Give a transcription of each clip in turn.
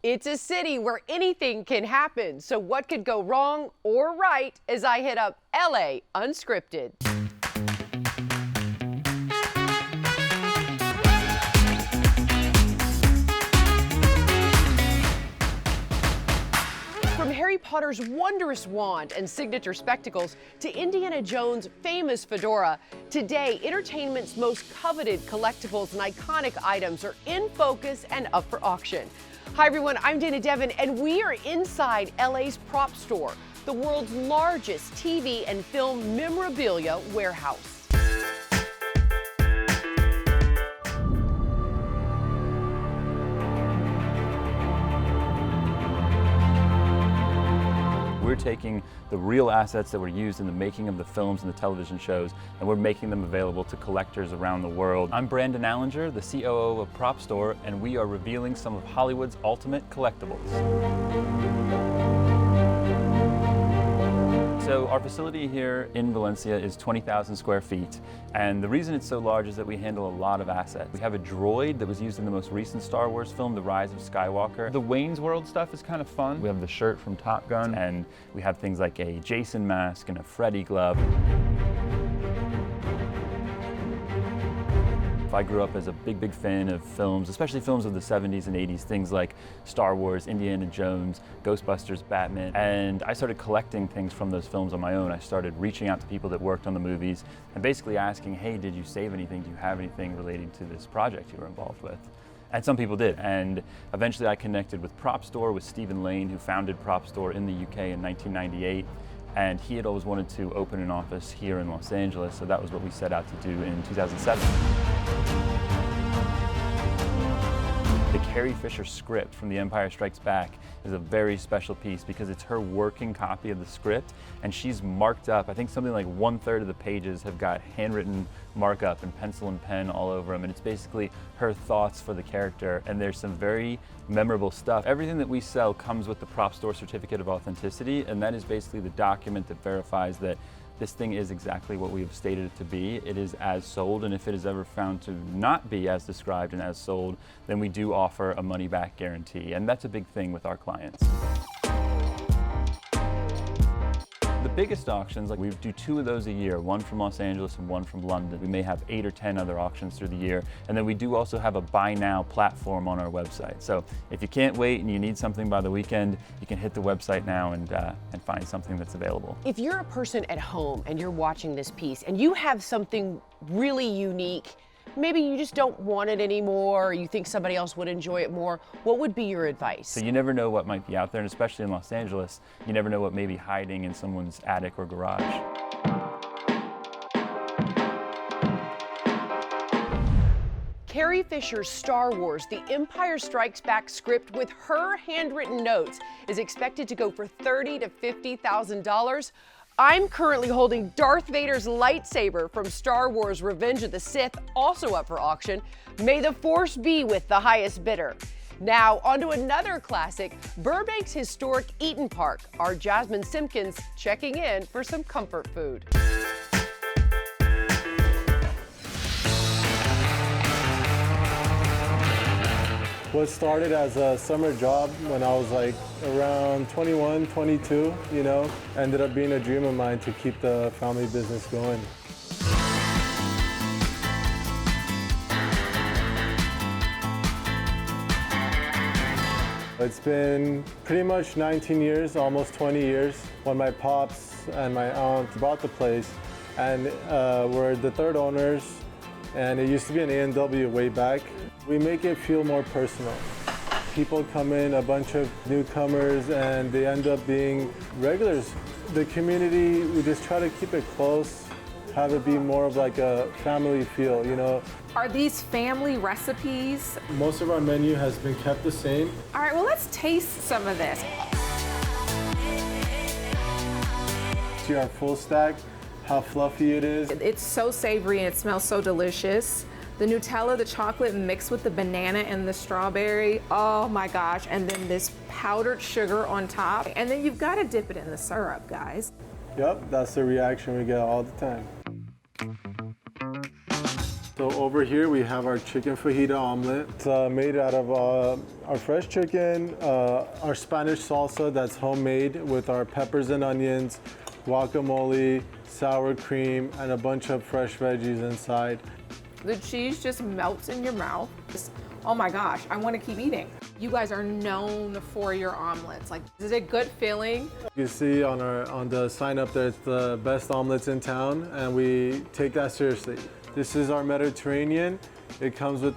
It's a city where anything can happen. So what could go wrong or right as I hit up LA Unscripted. From Harry Potter's wondrous wand and signature spectacles to Indiana Jones' famous fedora, today entertainment's most coveted collectibles and iconic items are in focus and up for auction. Hi everyone, I'm Dana Devin, and we are inside LA's prop store, the world's largest TV and film memorabilia warehouse. We're taking the real assets that were used in the making of the films and the television shows, and we're making them available to collectors around the world. I'm Brandon Allinger, the COO of Prop Store, and we are revealing some of Hollywood's ultimate collectibles. So our facility here in Valencia is 20,000 square feet, and the reason it's so large is that we handle a lot of assets. We have a droid that was used in the most recent Star Wars film, The Rise of Skywalker. The Wayne's World stuff is kind of fun. We have the shirt from Top Gun, and we have things like a Jason mask and a Freddy glove. I grew up as a big fan of films, especially films of the 70s and 80s, things like Star Wars, Indiana Jones, Ghostbusters, Batman, and I started collecting things from those films on my own. I started reaching out to people that worked on the movies and basically asking, hey, did you save anything? Do you have anything relating to this project you were involved with? And some people did, and eventually I connected with Prop Store, with Stephen Lane, who founded Prop Store in the UK in 1998. And he had always wanted to open an office here in Los Angeles, so that was what we set out to do in 2007. The Carrie Fisher script from The Empire Strikes Back is a very special piece because it's her working copy of the script, and she's marked up. I think something like 1/3 of the pages have got handwritten markup and pencil and pen all over them, and it's basically her thoughts for the character, and there's some very memorable stuff. Everything that we sell comes with the Prop Store Certificate of Authenticity, and that is basically the document that verifies that this thing is exactly what we have stated it to be. It is as sold, and if it is ever found to not be as described and as sold, then we do offer a money-back guarantee, and that's a big thing with our clients. The biggest auctions, like we do 2 of those a year, one from Los Angeles and one from London. We may have 8 or 10 other auctions through the year, and then we do also have a buy now platform on our website. So if you can't wait and you need something by the weekend, you can hit the website now and find something that's available. If you're a person at home and you're watching this piece and you have something really unique, maybe you just don't want it anymore, or you think somebody else would enjoy it more, what would be your advice? So you never know what might be out there, and especially in Los Angeles, you never know what may be hiding in someone's attic or garage. Carrie Fisher's Star Wars, The Empire Strikes Back script with her handwritten notes is expected to go for $30,000 to $50,000. I'm currently holding Darth Vader's lightsaber from Star Wars Revenge of the Sith, also up for auction. May the Force be with the highest bidder. Now, on to another classic, Burbank's historic Eaton Park. Our Jasmine Simpkins checking in for some comfort food. What started as a summer job when I was like around 21, 22, ended up being a dream of mine to keep the family business going. It's been pretty much 19 years, almost 20 years, when my pops and my aunt bought the place, and we're the third owners, and it used to be an A&W way back. We make it feel more personal. People come in, a bunch of newcomers, and they end up being regulars. The community, we just try to keep it close, have it be more of like a family feel, Are these family recipes? Most of our menu has been kept the same. All right, well, let's taste some of this. See our full stack, how fluffy it is. It's so savory and it smells so delicious. The Nutella, the chocolate mixed with the banana and the strawberry, oh my gosh. And then this powdered sugar on top. And then you've got to dip it in the syrup, guys. Yep, that's the reaction we get all the time. So over here we have our chicken fajita omelet. It's made out of our fresh chicken, our Spanish salsa that's homemade with our peppers and onions, guacamole, sour cream, and a bunch of fresh veggies inside. The cheese just melts in your mouth. Oh my gosh, I want to keep eating. You guys are known for your omelets. Like, is it a good feeling? You see on the sign up there, it's the best omelets in town, and we take that seriously. This is our Mediterranean. It comes with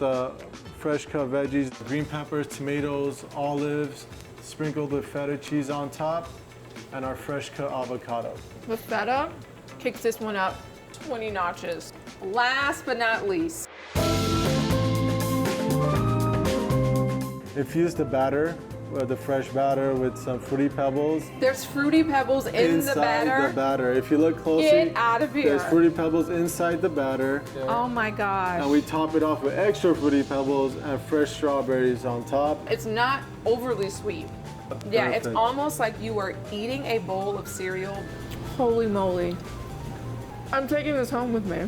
fresh cut veggies, green peppers, tomatoes, olives, sprinkled with feta cheese on top, and our fresh cut avocado. The feta kicks this one up 20 notches. Last but not least, Infuse the batter, the fresh batter with some Fruity Pebbles. there's Fruity Pebbles in the batter. Inside the batter. If you look closely, Get out of here. there's Fruity Pebbles inside the batter. Oh my gosh. And we top it off with extra Fruity Pebbles and fresh strawberries on top. It's not overly sweet. Yeah, it's Perfect. almost like you are eating a bowl of cereal. Holy moly. I'm taking this home with me.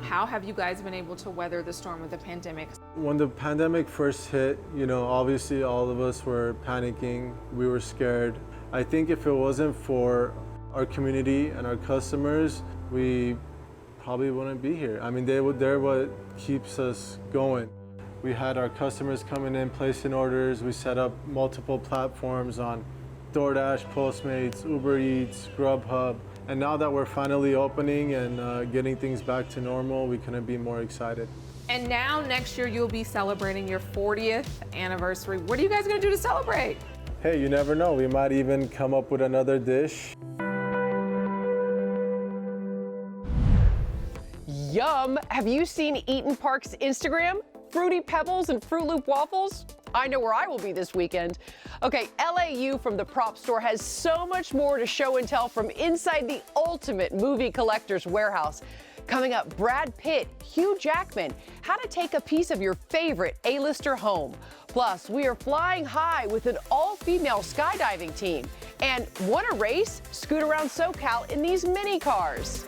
How have you guys been able to weather the storm of the pandemic? When the pandemic first hit, obviously all of us were panicking. We were scared. I think if it wasn't for our community and our customers, we probably wouldn't be here. I mean, they're what keeps us going. We had our customers coming in, placing orders. We set up multiple platforms on DoorDash, Postmates, Uber Eats, Grubhub. And now that we're finally opening and getting things back to normal, we couldn't be more excited. And now next year you'll be celebrating your 40th anniversary. What are you guys gonna do to celebrate? Hey, you never know. We might even come up with another dish. Yum! Have you seen Eaton Park's Instagram? Fruity Pebbles and Fruit Loop waffles? I know where I will be this weekend. Okay, LAU from the Prop Store has so much more to show and tell from inside the ultimate movie collector's warehouse. Coming up, Brad Pitt, Hugh Jackman, how to take a piece of your favorite A-lister home. Plus, we are flying high with an all-female skydiving team. And want a race? Scoot around SoCal in these mini cars.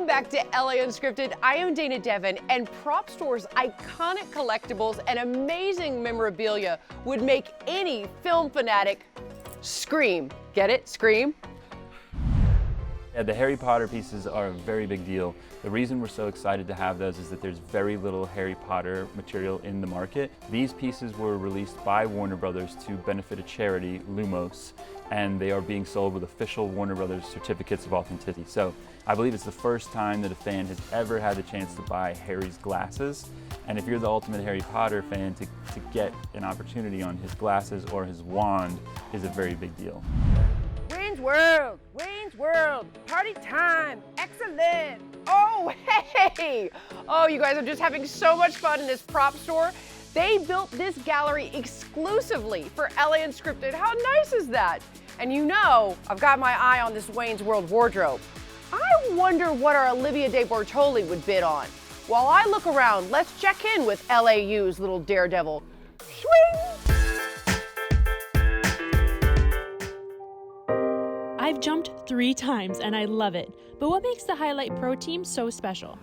Back to LA Unscripted. I am Dana Devon, and Prop Store's iconic collectibles and amazing memorabilia would make any film fanatic scream. Get it? Scream? Yeah, the Harry Potter pieces are a very big deal. The reason we're so excited to have those is that there's very little Harry Potter material in the market. These pieces were released by Warner Brothers to benefit a charity, Lumos, and they are being sold with official Warner Brothers certificates of authenticity. So I believe it's the first time that a fan has ever had the chance to buy Harry's glasses. And if you're the ultimate Harry Potter fan, to get an opportunity on his glasses or his wand is a very big deal. Wayne's World, party time, excellent. Oh, hey! Oh, you guys are just having so much fun in this Prop Store. They built this gallery exclusively for LA Unscripted. How nice is that? And I've got my eye on this Wayne's World wardrobe. I wonder what our Olivia de Bortoli would bid on. While I look around, let's check in with LAU's little daredevil. Swing! I've jumped 3 times and I love it. But what makes the Highlight Pro team so special?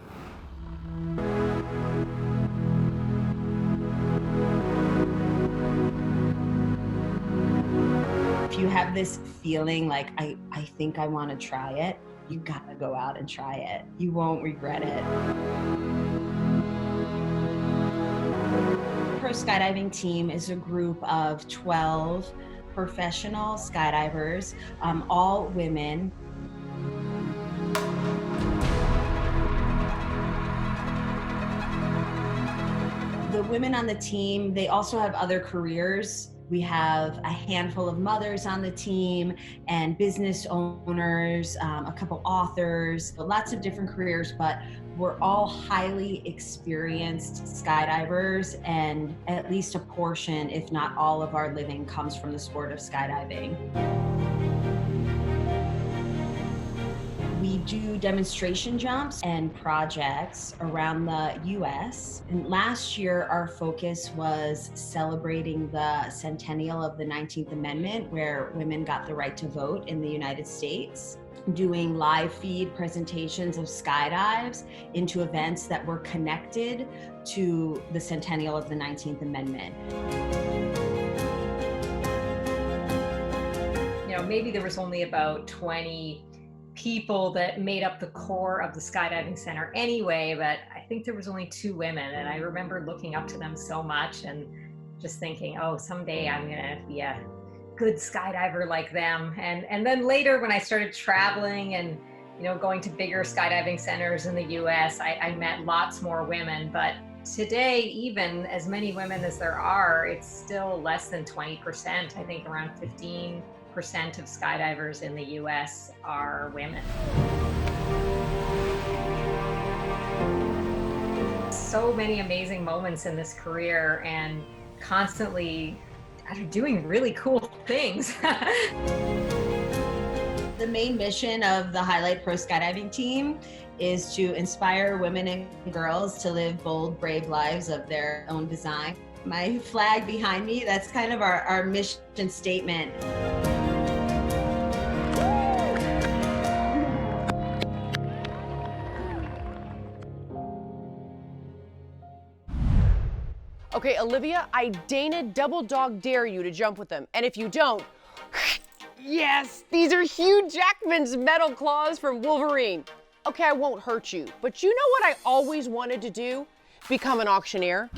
If you have this feeling like, I think I want to try it, you gotta go out and try it. You won't regret it. Pro Skydiving team is a group of 12 professional skydivers, all women. The women on the team, they also have other careers We have a handful of mothers on the team and business owners, a couple authors, lots of different careers, but we're all highly experienced skydivers, and at least a portion, if not all of our living comes from the sport of skydiving. We do demonstration jumps and projects around the US. And last year, our focus was celebrating the centennial of the 19th Amendment, where women got the right to vote in the United States, doing live feed presentations of skydives into events that were connected to the centennial of the 19th Amendment. You know, maybe there was only about 20 people that made up the core of the skydiving center anyway, but I think there was only 2 women, and I remember looking up to them so much and just thinking, oh, someday I'm gonna be a good skydiver like them. And then later when I started traveling and, you know, going to bigger skydiving centers in the US, I met lots more women. But today, even as many women as there are, it's still less than 20%. I think around 15% of skydivers in the US are women. So many amazing moments in this career and constantly doing really cool things. The main mission of the Highlight Pro Skydiving team is to inspire women and girls to live bold, brave lives of their own design. My flag behind me, that's kind of our mission statement. Okay, Olivia, I Dana double dog dare you to jump with them. And if you don't, yes, these are Hugh Jackman's metal claws from Wolverine. Okay, I won't hurt you, but you know what I always wanted to do? Become an auctioneer.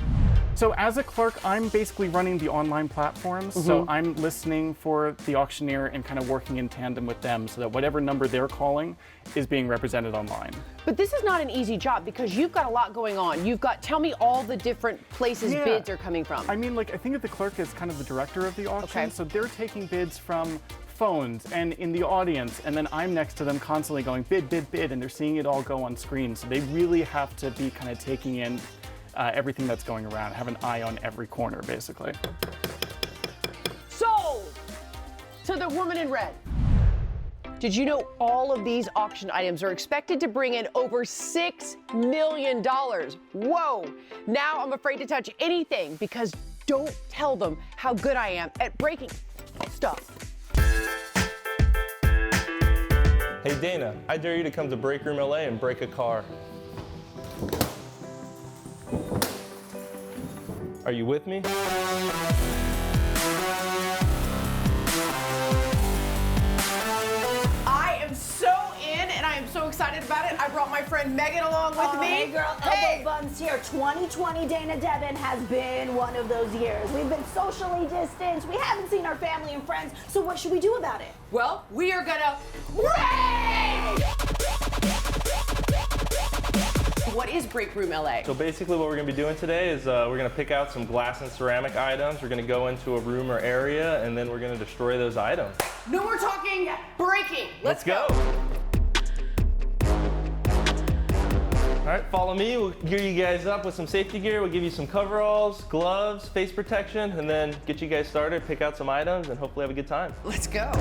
So as a clerk, I'm basically running the online platforms. So I'm listening for the auctioneer and kind of working in tandem with them so that whatever number they're calling is being represented online. But this is not an easy job because you've got a lot going on. You've got, tell me all the different places bids are coming from. I mean, like, I think that the clerk is kind of the director of the auction. Okay. So they're taking bids from phones and in the audience, and then I'm next to them constantly going bid, bid, bid, and they're seeing it all go on screen. So they really have to be kind of taking in everything that's going around, have an eye on every corner, basically. Sold to the woman in red. Did you know all of these auction items are expected to bring in over $6 million? Whoa! Now I'm afraid to touch anything because don't tell them how good I am at breaking stuff. Hey Dana, I dare you to come to Break Room LA and break a car. Are you with me? I am so in and I am so excited about it. I brought my friend Megan along with me. Hey girl, elbow buns here. 2020 Dana Devin has been one of those years. We've been socially distanced. We haven't seen our family and friends. So what should we do about it? Well, we are gonna break! What is Break Room LA? So basically what we're gonna be doing today is we're gonna pick out some glass and ceramic items. We're gonna go into a room or area and then we're gonna destroy those items. No more talking, breaking. Let's go. All right, follow me. We'll gear you guys up with some safety gear. We'll give you some coveralls, gloves, face protection, and then get you guys started, pick out some items, and hopefully have a good time. Let's go.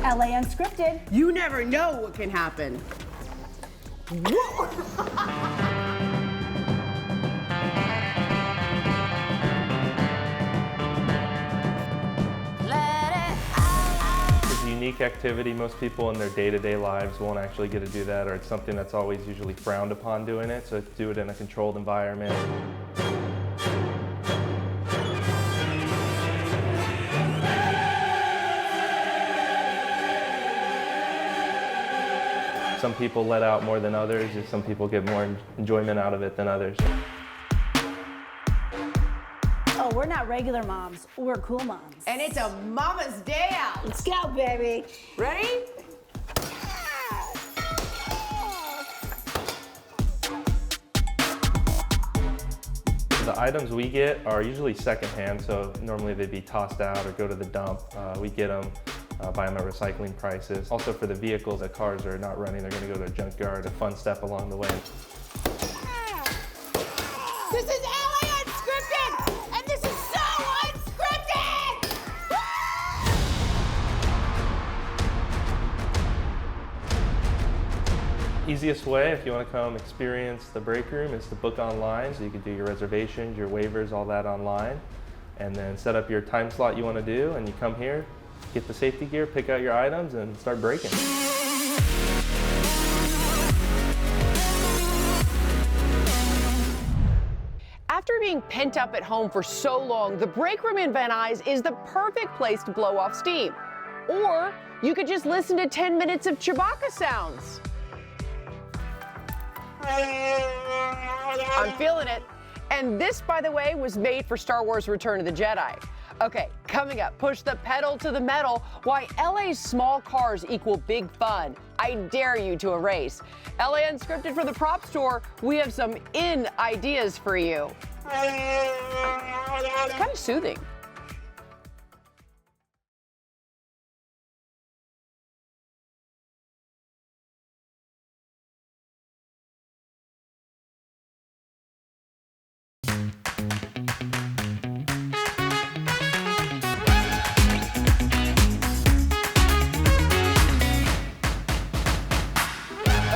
LA Unscripted. You never know what can happen. It's a unique activity. Most people in their day-to-day lives won't actually get to do that, or it's something that's always usually frowned upon doing it, so do it in a controlled environment. Some people let out more than others, and some people get more enjoyment out of it than others. Oh, we're not regular moms. We're cool moms. And it's a mama's day out. Let's go, baby. Ready? items we get are usually secondhand, so normally they'd be tossed out or go to the dump. We get them, buy them at recycling prices. Also for the vehicles, the cars are not running, they're gonna go to a junkyard, a fun step along the way. This is LA Unscripted, and this is so unscripted! Easiest way, if you want to come experience the break room, is to book online. So you can do your reservations, your waivers, all that online. And then set up your time slot you want to do, and you come here, get the safety gear, pick out your items, and start breaking. After being pent up at home for so long, the break room in Van Nuys is the perfect place to blow off steam. Or you could just listen to 10 minutes of Chewbacca sounds. I'm feeling it. And this, by the way, was made for Star Wars Return of the Jedi. Okay, coming up, push the pedal to the metal. Why LA's small cars equal big fun. I dare you to a race. LA Unscripted for the prop store. We have some ideas for you. It's kind of soothing.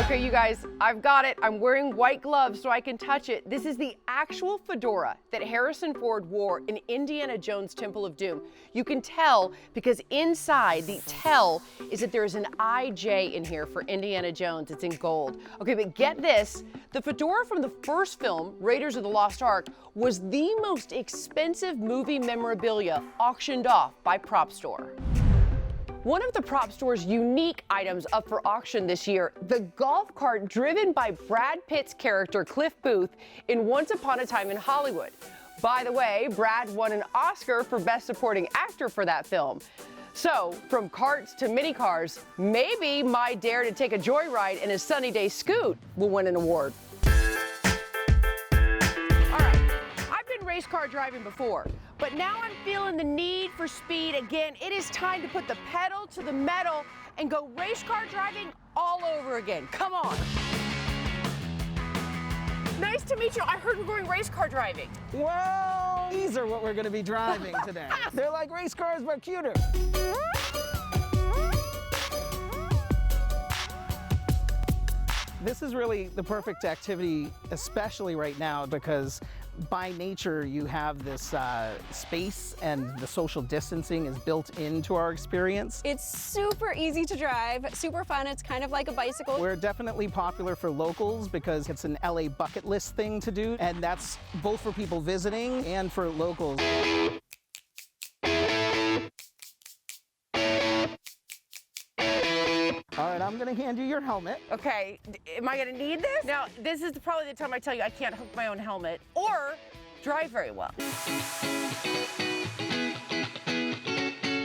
Okay, you guys, I've got it. I'm wearing white gloves so I can touch it. This is the actual fedora that Harrison Ford wore in Indiana Jones' Temple of Doom. You can tell because inside the tell is that there is an IJ in here for Indiana Jones. It's in gold. Okay, but get this. The fedora from the first film, Raiders of the Lost Ark, was the most expensive movie memorabilia auctioned off by Prop Store. One of the prop store's unique items up for auction this year, the golf cart driven by Brad Pitt's character Cliff Booth in Once Upon a Time in Hollywood. By the way, Brad won an Oscar for Best Supporting Actor for that film. So, from carts to mini cars, maybe my dare to take a joyride in a sunny day scoot will win an award. Race car driving before, but now I'm feeling the need for speed again. It is time to put the pedal to the metal and go race car driving all over again. Come on. Nice to meet you. I heard we're going race car driving. Well, these are what we're going to be driving today. They're like race cars, but cuter. This is really the perfect activity, especially right now, because by nature you have this space and the social distancing is built into our experience. It's super easy to drive, super fun. It's kind of like a bicycle. We're definitely popular for locals because it's an LA bucket list thing to do, and that's both for people visiting and for locals. All right, I'm gonna hand you your helmet. Okay, am I gonna need this? Now, this is probably the time I tell you I can't hook my own helmet or drive very well.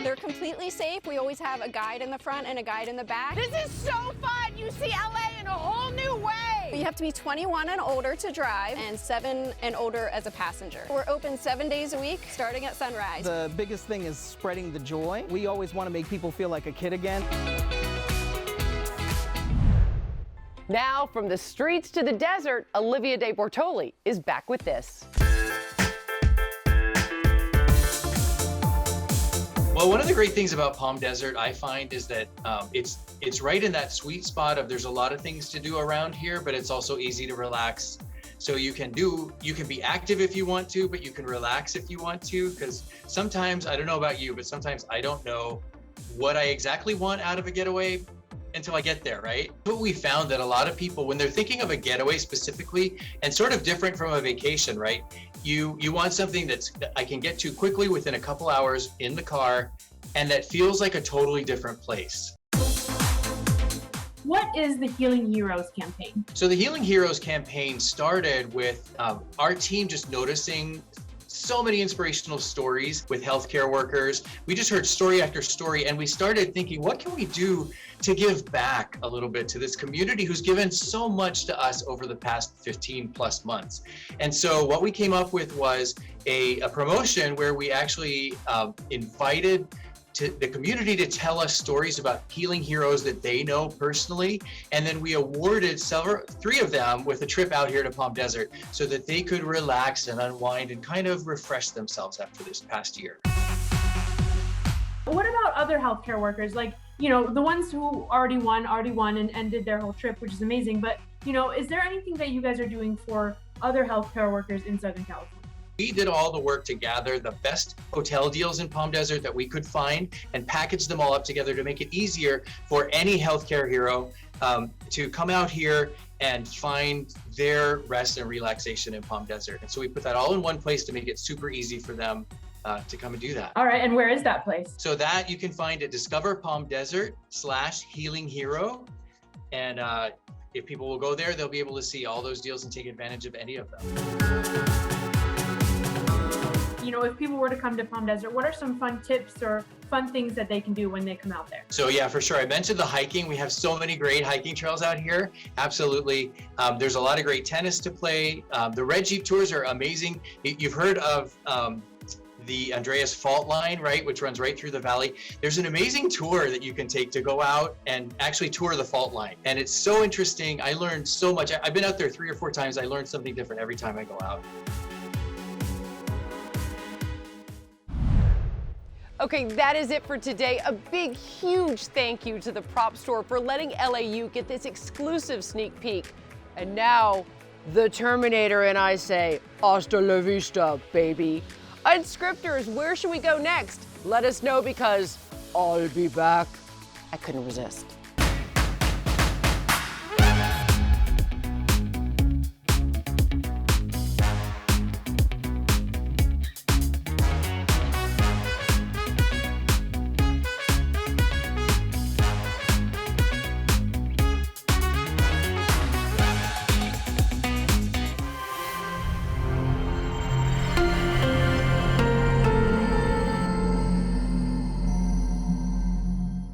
They're completely safe. We always have a guide in the front and a guide in the back. This is so fun! You see LA in a whole new way! You have to be 21 and older to drive and 7 and older as a passenger. We're open 7 days a week, starting at sunrise. The biggest thing is spreading the joy. We always want to make people feel like a kid again. Now, from the streets to the desert, Olivia De Bortoli is back with this. Well, one of the great things about Palm Desert, I find, is that it's right in that sweet spot of there's a lot of things to do around here, but it's also easy to relax. So you can be active if you want to, but you can relax if you want to, because sometimes, I don't know about you, but sometimes I don't know what I exactly want out of a getaway until I get there, right? But we found that a lot of people, when they're thinking of a getaway specifically, and sort of different from a vacation, right? You want something that I can get to quickly within a couple hours in the car, and that feels like a totally different place. What is the Healing Heroes campaign? So the Healing Heroes campaign started with our team just noticing so many inspirational stories with healthcare workers. We just heard story after story, and we started thinking, what can we do to give back a little bit to this community who's given so much to us over the past 15 plus months? And so what we came up with was a promotion where we actually invited the community to tell us stories about healing heroes that they know personally, and then we awarded three of them with a trip out here to Palm Desert so that they could relax and unwind and kind of refresh themselves after this past year. What about other healthcare workers? Like, you know, the ones who already won and did their whole trip, which is amazing. But, you know, is there anything that you guys are doing for other healthcare workers in Southern California? We did all the work to gather the best hotel deals in Palm Desert that we could find and package them all up together to make it easier for any healthcare hero to come out here and find their rest and relaxation in Palm Desert. And so we put that all in one place to make it super easy for them to come and do that. All right, and where is that place? So that you can find at Discover Palm Desert /Healing Hero. And if people will go there, they'll be able to see all those deals and take advantage of any of them. You know, if people were to come to Palm Desert, what are some fun tips or fun things that they can do when they come out there? So yeah, for sure. I mentioned the hiking. We have so many great hiking trails out here. Absolutely. There's a lot of great tennis to play. The Red Jeep tours are amazing. You've heard of the Andreas Fault Line, right, which runs right through the valley. There's an amazing tour that you can take to go out and actually tour the fault line. And it's so interesting. I learned so much. I've been out there 3 or 4 times. I learned something different every time I go out. Okay, that is it for today. A big, huge thank you to the Prop Store for letting LAU get this exclusive sneak peek. And now, the Terminator and I say, hasta la vista, baby. Unscripters, where should we go next? Let us know because I'll be back. I couldn't resist.